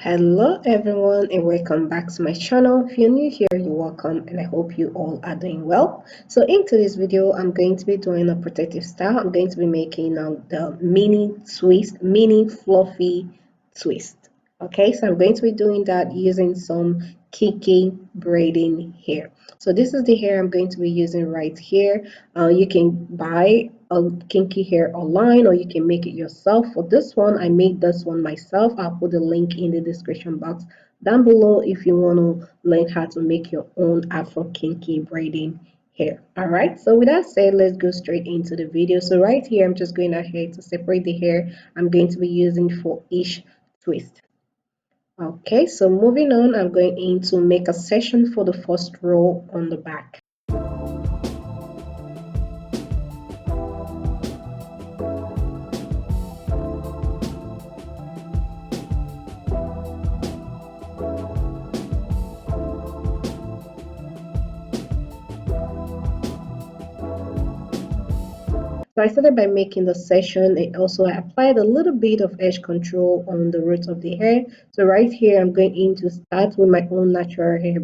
Hello everyone and welcome back to my channel. If you're new here, you're welcome and I hope you all are doing well. So in today's video, I'm going to be doing a protective style. I'm going to be making the mini fluffy twist. Okay, so I'm going to be doing that using some kinky braiding hair. So this is the hair I'm going to be using right here. You can buy a kinky hair online or you can make it yourself. For this one, I made this one myself. I'll put the link in the description box down below if you want to learn how to make your own Afro kinky braiding hair. All right, so with that said, let's go straight into the video. So right here, I'm just going ahead to separate the hair I'm going to be using for each twist. Okay, so moving on, I'm going in to make a section for the first row on the back. So I started by making the section. I also applied a little bit of edge control on the roots of the hair. So right here, I'm going in to start with my own natural hair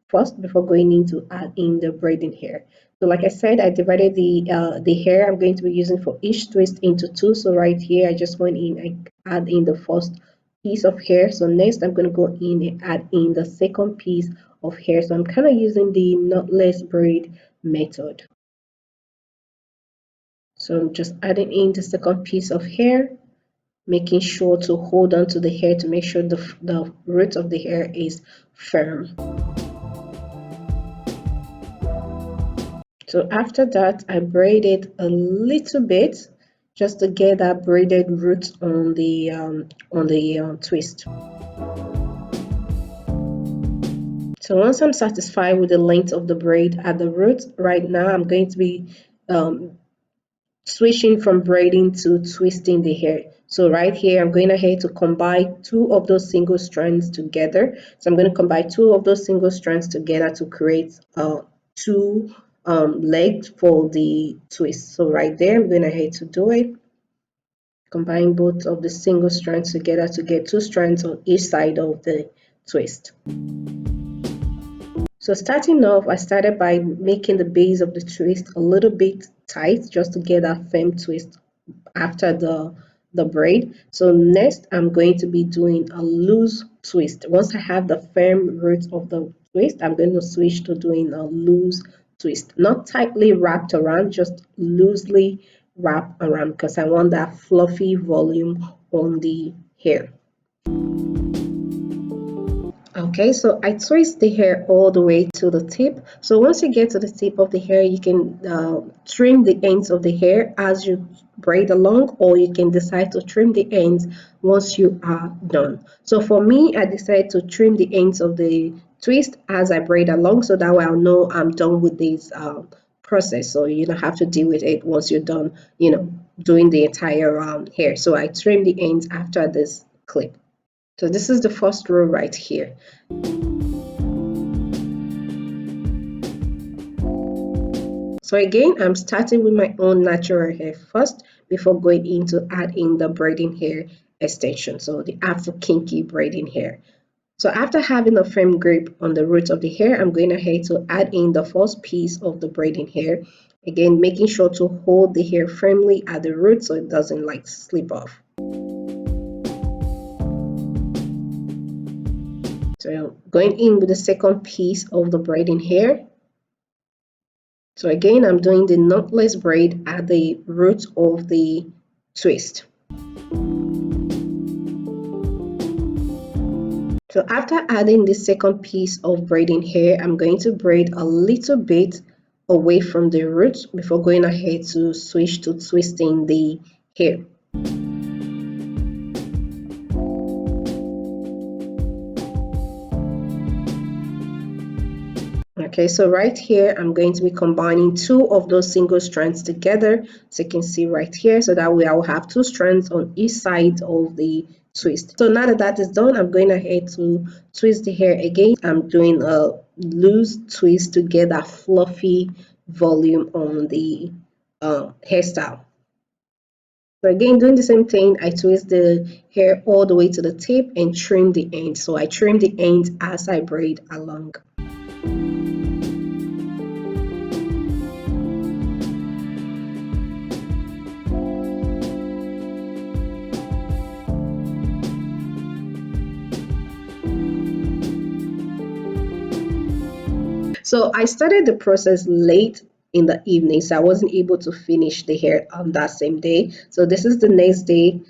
first before going in to add in the braiding hair. So like I said, I divided the hair I'm going to be using for each twist into two. So right here, I just went in, I add in the first piece of hair. So next, I'm going to go in and add in the second piece of hair. So I'm kind of using the knotless braid method. So I'm just adding in the second piece of hair, making sure to hold on to the hair to make sure the root of the hair is firm. So after that, I braided a little bit just to get that braided root on the twist. So once I'm satisfied with the length of the braid at the root, right now I'm going to be switching from braiding to twisting the hair. So right here, I'm going ahead to combine two of those single strands together. So I'm going to combine two of those single strands together to create two legs for the twist. So right there, I'm going ahead to do it. Combine both of the single strands together to get two strands on each side of the twist. So starting off, I started by making the base of the twist a little bit tight just to get a firm twist after the braid. So next, I'm going to be doing a loose twist. Once I have the firm root of the twist, I'm going to switch to doing a loose twist. Not tightly wrapped around, just loosely wrap around because I want that fluffy volume on the hair. Okay, so I twist the hair all the way to the tip. So once you get to the tip of the hair, you can trim the ends of the hair as you braid along, or you can decide to trim the ends once you are done. So for me, I decided to trim the ends of the twist as I braid along, so that way I'll know I'm done with this process. So you don't have to deal with it once you're done, doing the entire hair. So I trim the ends after this clip. So this is the first row right here. So again, I'm starting with my own natural hair first before going in to add in the braiding hair extension. So the Afro Kinky Braiding hair. So after having a firm grip on the root of the hair, I'm going ahead to add in the first piece of the braiding hair. Again, making sure to hold the hair firmly at the root so it doesn't like slip off. So going in with the second piece of the braiding hair. So again, I'm doing the knotless braid at the root of the twist. So after adding the second piece of braiding hair, I'm going to braid a little bit away from the root before going ahead to switch to twisting the hair. Okay, so right here, I'm going to be combining two of those single strands together. So you can see right here, so that way I will have two strands on each side of the twist. So now that that is done, I'm going ahead to twist the hair again. I'm doing a loose twist to get that fluffy volume on the hairstyle. So again, doing the same thing, I twist the hair all the way to the tip and trim the end. So I trim the end as I braid along. So I started the process late in the evening, so I wasn't able to finish the hair on that same day. So this is the next day.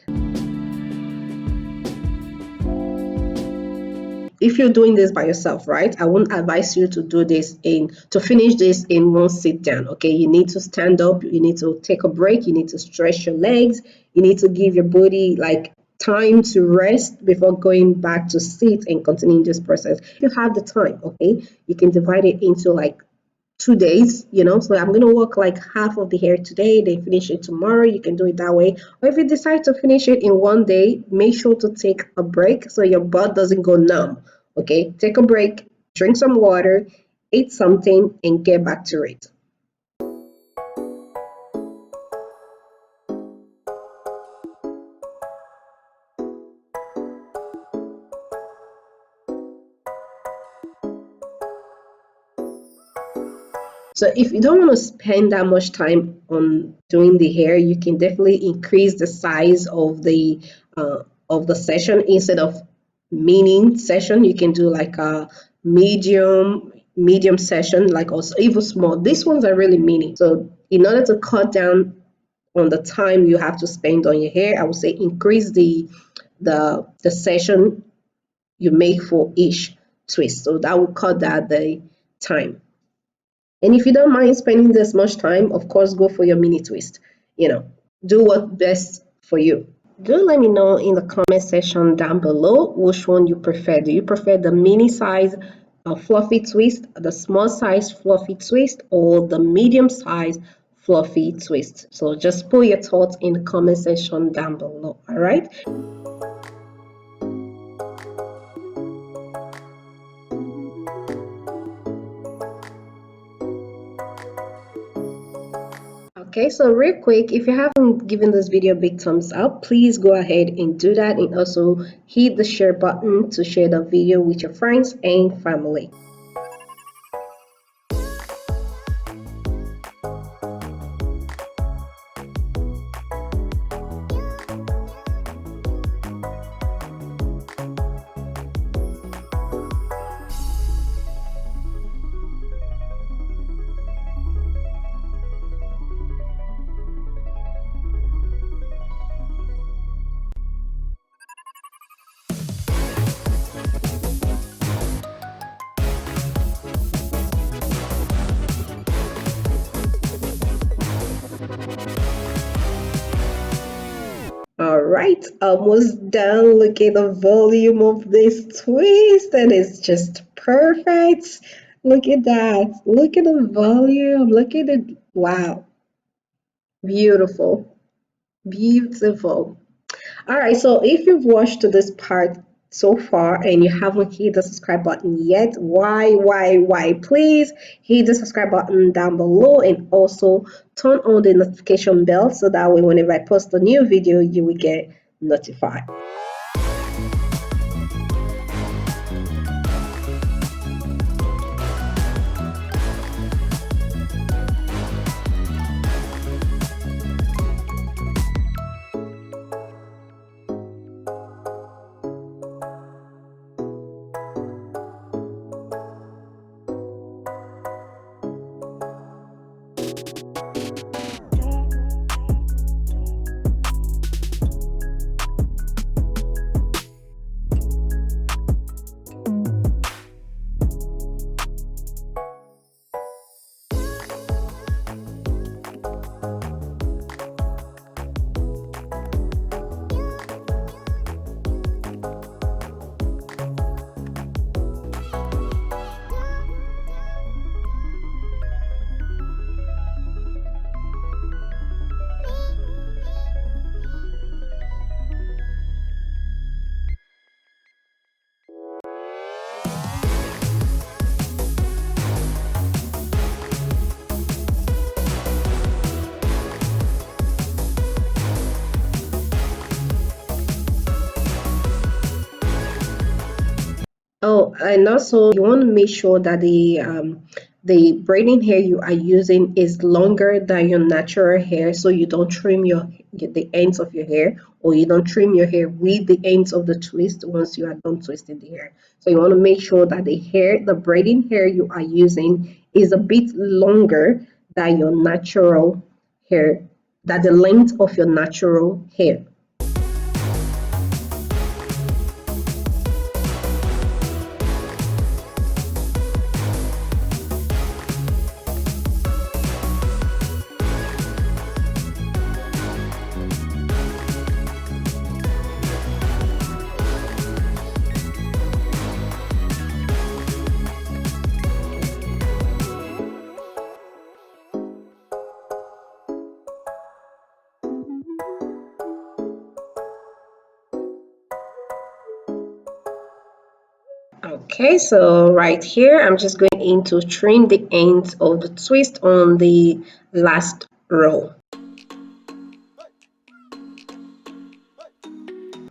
If you're doing this by yourself, right, I wouldn't advise you to do this to finish this in one sit down. Okay, you need to stand up, you need to take a break, you need to stretch your legs, you need to give your body like time to rest before going back to sit and continuing this process. If you have the time, okay, you can divide it into like 2 days, so I'm going to work like half of the hair today, then finish it tomorrow. You can do it that way. Or if you decide to finish it in one day, make sure to take a break so your butt doesn't go numb. Okay, take a break, drink some water, eat something, and get back to it. So if you don't want to spend that much time on doing the hair, you can definitely increase the size of the session. Instead of mini session, you can do like a medium session, like also even small. These ones are really mini. So in order to cut down on the time you have to spend on your hair, I would say increase the session you make for each twist. So that will cut down the time. And if you don't mind spending this much time, of course, go for your mini twist. Do what's best for you. Do let me know in the comment section down below which one you prefer. Do you prefer the mini size fluffy twist, the small size fluffy twist, or the medium size fluffy twist? So just put your thoughts in the comment section down below. All right. Okay, so real quick, if you haven't given this video a big thumbs up, please go ahead and do that, and also hit the share button to share the video with your friends and family. All right, almost done. Look at the volume of this twist, and it's just perfect. Look at that. Look at the volume. Look at it. Wow. Beautiful. Beautiful. All right, so if you've watched to this part so far and you haven't hit the subscribe button yet, why? Please hit the subscribe button down below and also turn on the notification bell so that way whenever I post a new video, you will get notified. Oh, and also you want to make sure that the braiding hair you are using is longer than your natural hair, so you don't trim the ends of your hair, or you don't trim your hair with the ends of the twist once you are done twisting the hair. So you want to make sure that the braiding hair you are using is a bit longer than your natural hair, that the length of your natural hair. Okay, so right here, I'm just going in to trim the ends of the twist on the last row.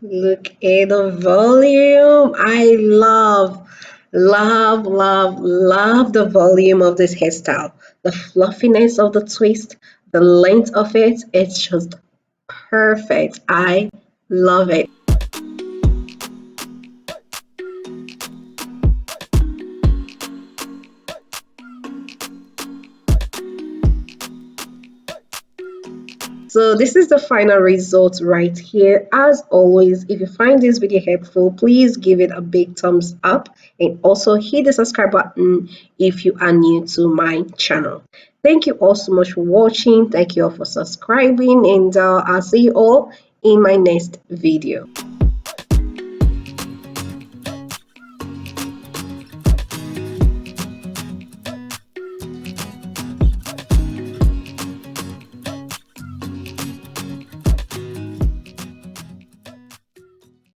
Look at the volume. I love the volume of this hairstyle. The fluffiness of the twist, the length of it, it's just perfect. I love it. So this is the final result right here. As always, if you find this video helpful, please give it a big thumbs up and also hit the subscribe button if you are new to my channel. Thank you all so much for watching. Thank you all for subscribing, and I'll see you all in my next video.